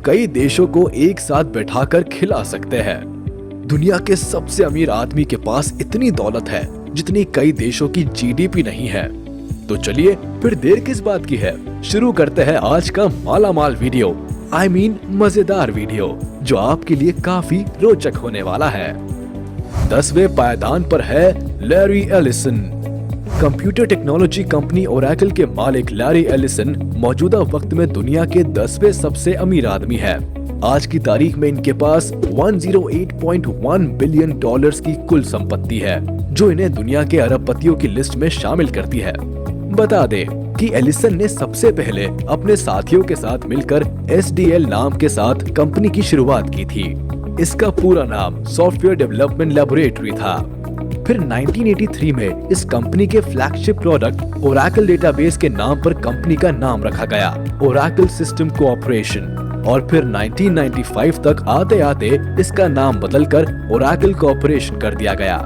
कई देशों को एक साथ बैठाकर खिला सकते हैं। दुनिया के सबसे अमीर आदमी के पास इतनी दौलत है जितनी कई देशों की जीडीपी नहीं है। तो चलिए फिर देर किस बात की है, शुरू करते हैं आज का मालामाल वीडियो। मजेदार वीडियो जो आपके लिए काफी रोचक होने वाला है। 10वें पायदान पर है Larry Ellison. Computer technology company Oracle के मालिक लैरी एलिसन मौजूदा वक्त में दुनिया के 10वें सबसे अमीर आदमी है। आज की तारीख में इनके पास 108.1 बिलियन डॉलर्स की कुल संपत्ति है, जो इन्हें दुनिया के अरबपतियों की लिस्ट में शामिल करती है। बता दें कि एलिसन ने सबसे पहले अपने साथियों के साथ मिलकर SDL नाम के साथ कंपनी की शुरुआत की थी। इसका पूरा नाम सॉफ्टवेयर डेवलपमेंट लैबोरेटरी था। फिर 1983 में इस कंपनी के फ्लैगशिप प्रोडक्ट ओरेकल डेटाबेस के नाम पर कंपनी का नाम रखा गया, ओरेकल सिस्टम कोऑपरेशन। और फिर 1995 तक आते आते इसका नाम बदलकर ओरेकल कॉर्पोरेशन कर दिया गया।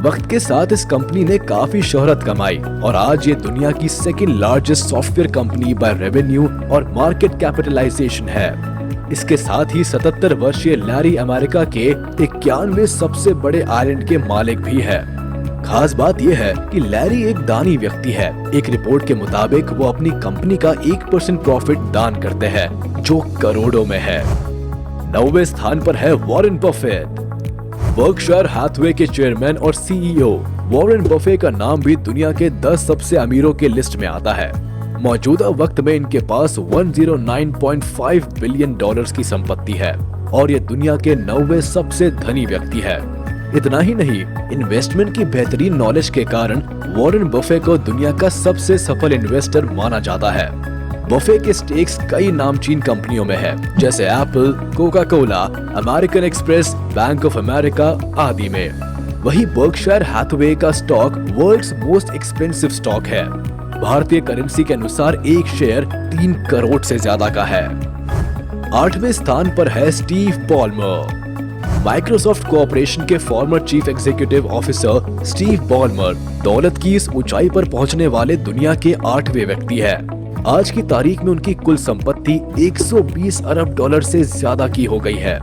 वक्त के साथ इस कंपनी ने काफी शोहरत कमाई और आज ये दुनिया की second largest software company by revenue और मार्केट कैपिटलाइजेशन है। इसके साथ ही 77 वर्षीय लैरी अमेरिका के 91वें सबसे बड़े आइलैंड के मालिक भी है। खास बात यह है कि लैरी एक दानी व्यक्ति है। एक रिपोर्ट के मुताबिक वो अपनी कंपनी का 1% प्रॉफिट दान करते हैं, जो करोड़ों में है। 9वें स्थान पर है वॉरेन बफेट। बर्कशायर हैथवे के चेयरमैन और CEO वॉरेन बफे का नाम भी दुनिया के 10 सबसे अमीरों के लिस्ट में आता है। मौजूदा वक्त में इनके पास 109.5 बिलियन डॉलर्स की संपत्ति है और ये दुनिया के 9वें सबसे धनी व्यक्ति है। इतना ही नहीं, इन्वेस्टमेंट की बेहतरीन नॉलेज के कारण वॉरेन बफे को दुनिया का सबसे सफल इन्वेस्टर माना जाता है। बफे के स्टेक्स कई नामचीन कंपनियों में है, जैसे Apple, Coca Cola, American Express, Bank of America आदि में। वही बर्कशायर हैथवे का stock world's most expensive stock है। भारतीय करेंसी के अनुसार एक शेयर 3 करोड़ से ज्यादा का है। 8वें स्थान पर है स्टीव बॉलमर। माइक्रोसॉफ्ट कॉर्पोरेशन के former chief executive officer Steve Ballmer दौलत की इस ऊंचाई पर पहुंचने वाले दुनिया के 8वें व्यक्ति है। आज की तारीख में उनकी कुल संपत्ति 120 अरब डॉलर से ज्यादा की हो गई है।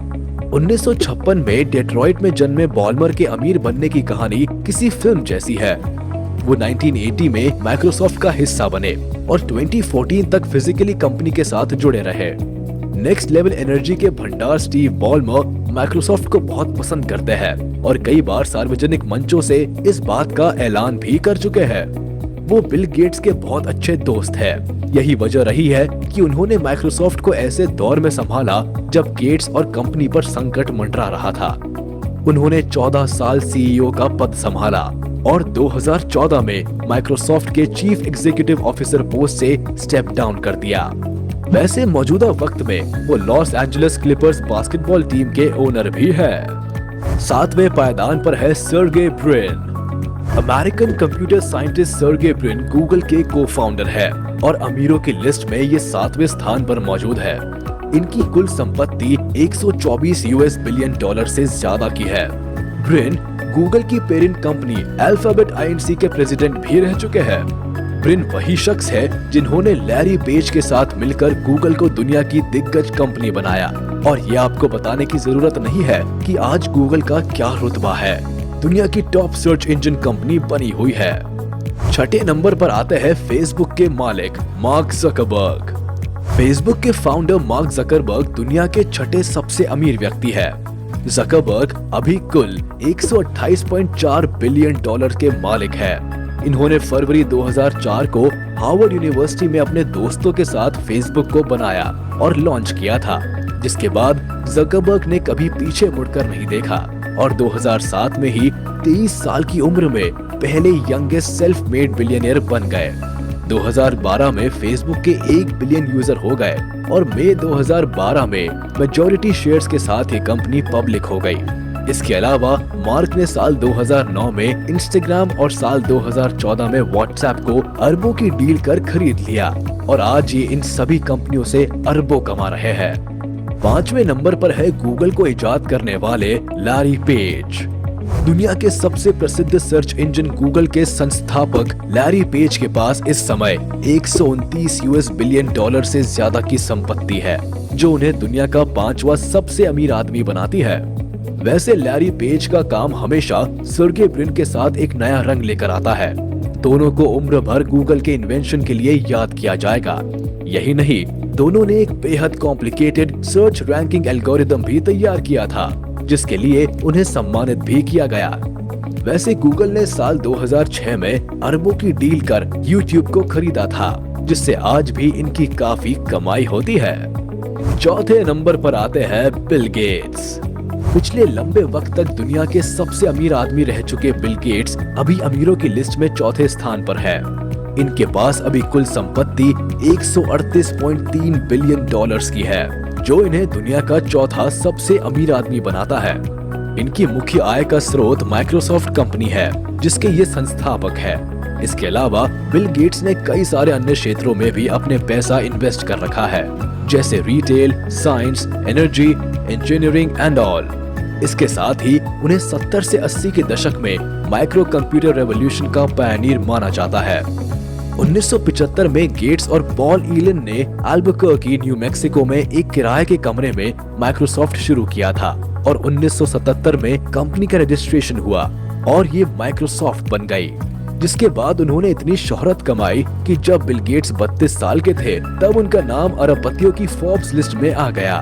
1956 में डेट्रॉइट में जन्मे बॉलमर के अमीर बनने की कहानी किसी फिल्म जैसी है। वो 1980 में माइक्रोसॉफ्ट का हिस्सा बने और 2014 तक फिजिकली कंपनी के साथ जुड़े रहे। नेक्स्ट लेवल एनर्जी के भंडार स्टीव बॉलमर माइक्रोसॉफ्ट को बहुत पसंद करते हैं और कई बार सार्वजनिक मंचों से इस बात का ऐलान भी कर चुके हैं। वो बिल गेट्स के बहुत अच्छे दोस्त हैं। यही वजह रही है कि उन्होंने माइक्रोसॉफ्ट को ऐसे दौर में संभाला जब गेट्स और कंपनी पर संकट मंडरा रहा था। उन्होंने 14 साल CEO का पद संभाला और 2014 में माइक्रोसॉफ्ट के चीफ एग्जीक्यूटिव ऑफिसर पोस्ट से स्टेप डाउन कर दिया। वैसे मौजूदा वक्त में वो Los Angeles Clippers basketball team के ओनर भी है। 7वें पायदान पर है Sergey Brin. American computer scientist Sergey Brin Google के को-फाउंडर है और अमीरों की लिस्ट में ये 7वें स्थान पर मौजूद है। इनकी कुल संपत्ति 124 US बिलियन डॉलर से ज्यादा की है। ब्रिन गूगल की पेरेंट कंपनी अल्फाबेट INC के प्रेसिडेंट भी रह चुके हैं। ब्रिन वही शख्स है जिन्होंने लैरी पेज के साथ मिलकर गूगल को दुनिया की दिग्गज कंपनी बनाया और ये आपको बताने की जरूरत नहीं है कि आज गूगल का क्या रुतबा है। दुनिया की टॉप सर्च इंजन कंपनी बनी हुई है। 6ठे नंबर पर आते हैं फेसबुक के मालिक मार्क ज़करबर्ग। फेसबुक के फाउंडर मार्क ज़करबर्ग दुनिया के 6ठे सबसे अमीर व्यक्ति है। ज़करबर्ग अभी कुल 128.4 बिलियन डॉलर के मालिक है। इन्होंने फरवरी 2004 को हार्वर्ड यूनिवर्सिटी में अपने दोस्तों के साथ फेसबुक को बनाया और लॉन्च किया था, जिसके बाद ज़करबर्ग ने कभी पीछे मुड़कर नहीं देखा और 2007 में ही 23 साल की उम्र में पहले यंगेस्ट सेल्फ मेड बिलियनियर बन गए। 2012 में फेसबुक के 1 बिलियन यूजर हो गए और मई 2012 में मेजॉरिटी शेयर्स के साथ ये कंपनी पब्लिक हो गई। इसके अलावा मार्क ने साल 2009 में इंस्टाग्राम और साल 2014 में व्हाट्सएप को अरबों की डील कर खरीद लिया और आज ये इन सभी कंपनियों से अरबों कमा रहे हैं। 5वें नंबर पर है गूगल को इजाद करने वाले लैरी पेज। दुनिया के सबसे प्रसिद्ध सर्च इंजन गूगल के संस्थापक लैरी पेज के पास इस समय 129 यूएस बिलियन डॉलर से ज्यादा की संपत्ति है, जो उन्हें दुनिया का 5वां सबसे अमीर आदमी बनाती है। वैसे लैरी पेज का काम हमेशा सर्गे ब्रिन के साथ एक नया रंग लेकर आता है। दोनों को उम्र भर गूगल के इन्वेंशन के लिए याद किया जाएगा। यही नहीं, दोनों ने एक बेहद कॉम्प्लिकेटेड सर्च रैंकिंग एल्गोरिदम भी तैयार किया था, जिसके लिए उन्हें सम्मानित भी किया गया। वैसे गूगल ने साल 2006 में अरबों की डील कर YouTube को खरीदा था, जिससे आज भी इनकी काफी कमाई होती है। चौथे नंबर पर आते हैं बिल गेट्स। पिछले लंबे वक्त तक दुनिया के सबसे अमीर आदमी रह चुके बिल गेट्स अभी अमीरों की लिस्ट में चौथे स्थान पर है। इनके पास अभी कुल संपत्ति 138.3 बिलियन डॉलर्स की है, जो इन्हें दुनिया का चौथा सबसे अमीर आदमी बनाता है। इनकी मुख्य आय का स्रोत माइक्रोसॉफ्ट कंपनी है, जिसके ये संस्थापक है। इसके अलावा बिल गेट्स ने कई सारे अन्य क्षेत्रों में भी अपने पैसा इन्वेस्ट कर रखा है, जैसे retail, science, energy, engineering and all. इसके साथ ही उन्हें 70 से 80 के दशक में माइक्रो कंप्यूटर रेवोल्यूशन का पायनियर माना जाता है। 1975 में गेट्स और पॉल इलन ने अल्बुकर्की, न्यू मैक्सिको में एक किराए के कमरे में माइक्रोसॉफ्ट शुरू किया था और 1977 में कंपनी का रजिस्ट्रेशन हुआ और ये माइक्रोसॉफ्ट बन गई। जिसके बाद उन्होंने इतनी शोहरत कमाई कि जब बिल गेट्स 32 साल के थे, तब उनका नाम अरबपतियों की फोर्ब्स लिस्ट में आ गया।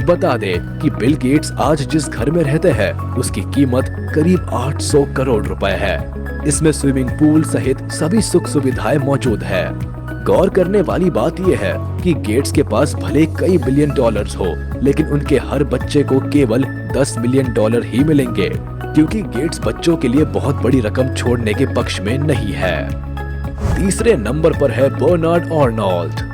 बता दे कि बिल गेट्स आज जिस घर में रहते हैं, उसकी कीमत करीब 800 करोड़ रुपए है। इसमें स्विमिंग पूल सहित सभी सुख सुविधाएं मौजूद है। गौर करने वाली बात यह है कि गेट्स के पास भले कई बिलियन डॉलर्स हो, लेकिन उनके हर बच्चे को केवल 10 मिलियन डॉलर ही मिलेंगे, क्योंकि गेट्स बच्चों के लिए बहुत बड़ी रकम छोड़ने के पक्ष में नहीं है। तीसरे नंबर पर है Bernard Arnault.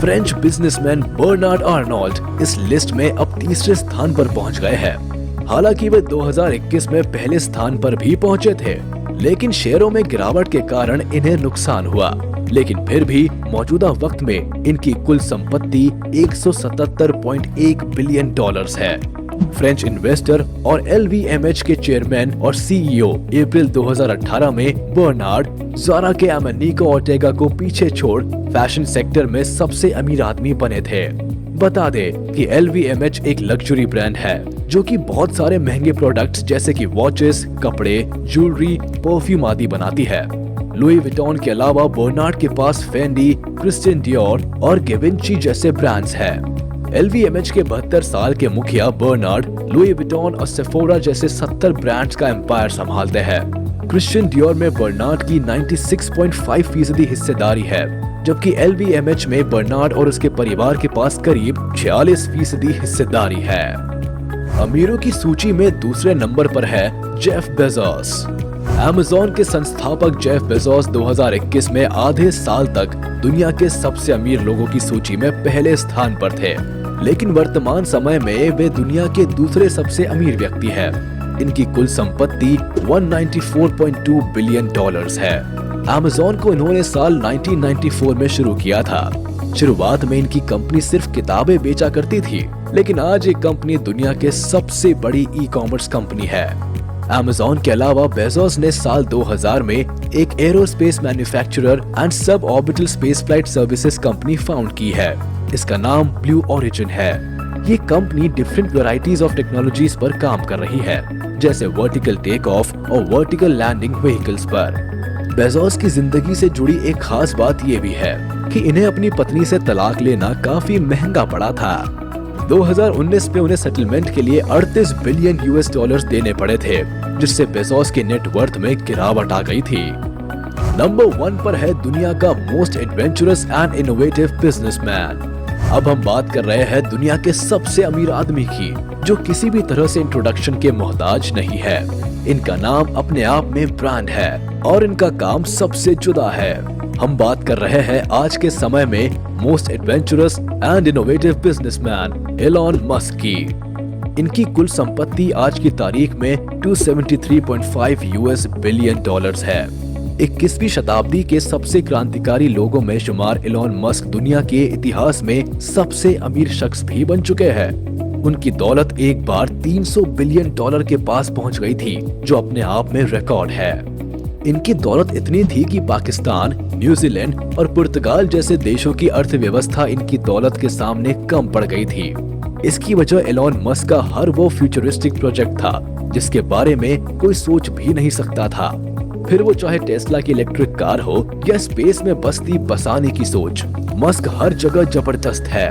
French businessman Bernard Arnault इस लिस्ट में अब तीसरे स्थान पर पहुंच गए हैं। हालांकि वे 2021 में पहले स्थान पर भी पहुंचे थे, लेकिन शेयरों में गिरावट के कारण इन्हें नुकसान हुआ। लेकिन फिर भी मौजूदा वक्त में इनकी कुल संपत्ति 177.1 बिलियन डॉलर्स है। फ्रेंच इन्वेस्टर और LVMH के चेयरमैन और CEO अप्रैल 2018 में बर्नार्ड ज़ारा के एमेनिको ऑर्टेगा को पीछे छोड़ फैशन सेक्टर में सबसे अमीर आदमी बने थे। बता दे कि LVMH एक लग्जरी ब्रांड है, जो कि बहुत सारे महंगे प्रोडक्ट्स जैसे कि वॉचेस, कपड़े, ज्वेलरी, परफ्यूम आदि बनाती है। लुई विटॉन के अलावा बर्नार्ड के पास फेंडी, क्रिस्टियन डियोर और गिवेंची जैसे ब्रांड्स हैं। LVMH के 72 साल के मुखिया बर्नार्ड लुई विटॉन और सेफोरा जैसे 70 ब्रांड्स का एम्पायर संभालते हैं। क्रिस्टियन डियोर में बर्नार्ड की 96.5% हिस्सेदारी है, जबकि LVMH में बर्नार्ड और उसके परिवार के पास करीब 46% हिस्सेदारी है। अमीरों की सूची में दूसरे नंबर पर है जेफ बेजोस। अमेज़न के संस्थापक जेफ बेजोस 2021 में आधे साल तक दुनिया के सबसे अमीर लोगों की सूची में पहले स्थान पर थे, लेकिन वर्तमान समय में वे दुनिया के दूसरे सबसे अमीर व्यक्ति हैं। इनकी कुल संपत्ति 194.2 बिलियन डॉलर्स है। अमेज़न को इन्होंने साल 1994 में शुरू किया था। शुरुआत में इनकी कंपनी सिर्फ किताबें बेचा करती थी, लेकिन आज ये कंपनी दुनिया के सबसे बड़ी ई-कॉमर्स कंपनी है। अमेज़न के अलावा बेजोस ने साल 2000 में एक aerospace manufacturer and sub orbital space flight services company found की है। इसका नाम ब्लू ओरिजिन है। ये company different varieties of technologies पर काम कर रही है, जैसे वर्टिकल टेक ऑफ और वर्टिकल लैंडिंग व्हीकल्स पर। बेजोस की जिंदगी से जुड़ी एक खास बात ये भी है कि इन्हें अपनी पत्नी से तलाक लेना काफी महंगा पड़ा था। 2019 में उन्हें सेटलमेंट के लिए 38 बिलियन यूएस डॉलर्स देने पड़े थे, जिससे बेजोस के नेटवर्थ में गिरावट आ गई थी। नंबर 1 पर है दुनिया का most adventurous and innovative businessman. अब हम बात कर रहे हैं दुनिया के सबसे अमीर आदमी की, जो किसी भी तरह से इंट्रोडक्शन के मोहताज नहीं है। इनका नाम अपने आप में ब्रांड है और इनका काम सबसे जुदा है। हम बात कर रहे हैं आज के समय में most adventurous and innovative businessman Elon Musk की। इनकी कुल संपत्ति आज की तारीख में 273.5 यूएस बिलियन डॉलर्स है। 21वीं शताब्दी के सबसे क्रांतिकारी लोगों में शुमार एलॉन मस्क दुनिया के इतिहास में सबसे अमीर शख्स भी बन चुके हैं। उनकी दौलत एक बार 300 बिलियन डॉलर के पास पहुंच गई थी, जो अपने आप में रिकॉर्ड है। इनकी दौलत इतनी थी कि पाकिस्तान, न्यूजीलैंड और पुर्तगाल जैसे देशों की अर्थव्यवस्था इनकी दौलत के सामने कम पड़ गई थी। इसकी वजह एलोन मस्क का हर वो फ्यूचरिस्टिक प्रोजेक्ट था जिसके बारे में कोई सोच भी नहीं सकता था। फिर वो चाहे टेस्ला की इलेक्ट्रिक कार हो या स्पेस में बस्ती बसाने की सोच, मस्क हर जगह जबरदस्त है।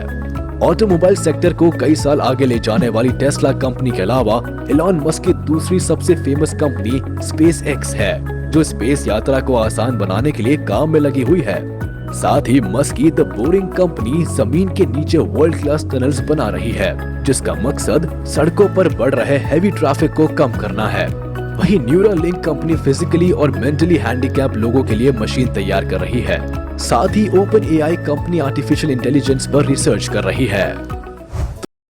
ऑटोमोबाइल सेक्टर को कई साल आगे ले जाने वाली टेस्ला कंपनी के अलावा एलोन मस्क की दूसरी सबसे फेमस कंपनी स्पेस एक्स है, जो स्पेस यात्रा को आसान बनाने के लिए काम में लगी हुई है। साथ ही मस्क की द बोरिंग कंपनी जमीन के नीचे वर्ल्ड क्लास टनल्स बना रही है, जिसका मकसद सड़कों पर बढ़ रहे हैवी ट्रैफिक को कम करना है। वहीं न्यूरालिंक कंपनी फिजिकली और मेंटली हैंडीकैप लोगों के लिए मशीन तैयार कर रही है। साथ ही open AI company artificial intelligence पर रिसर्च कर रही है।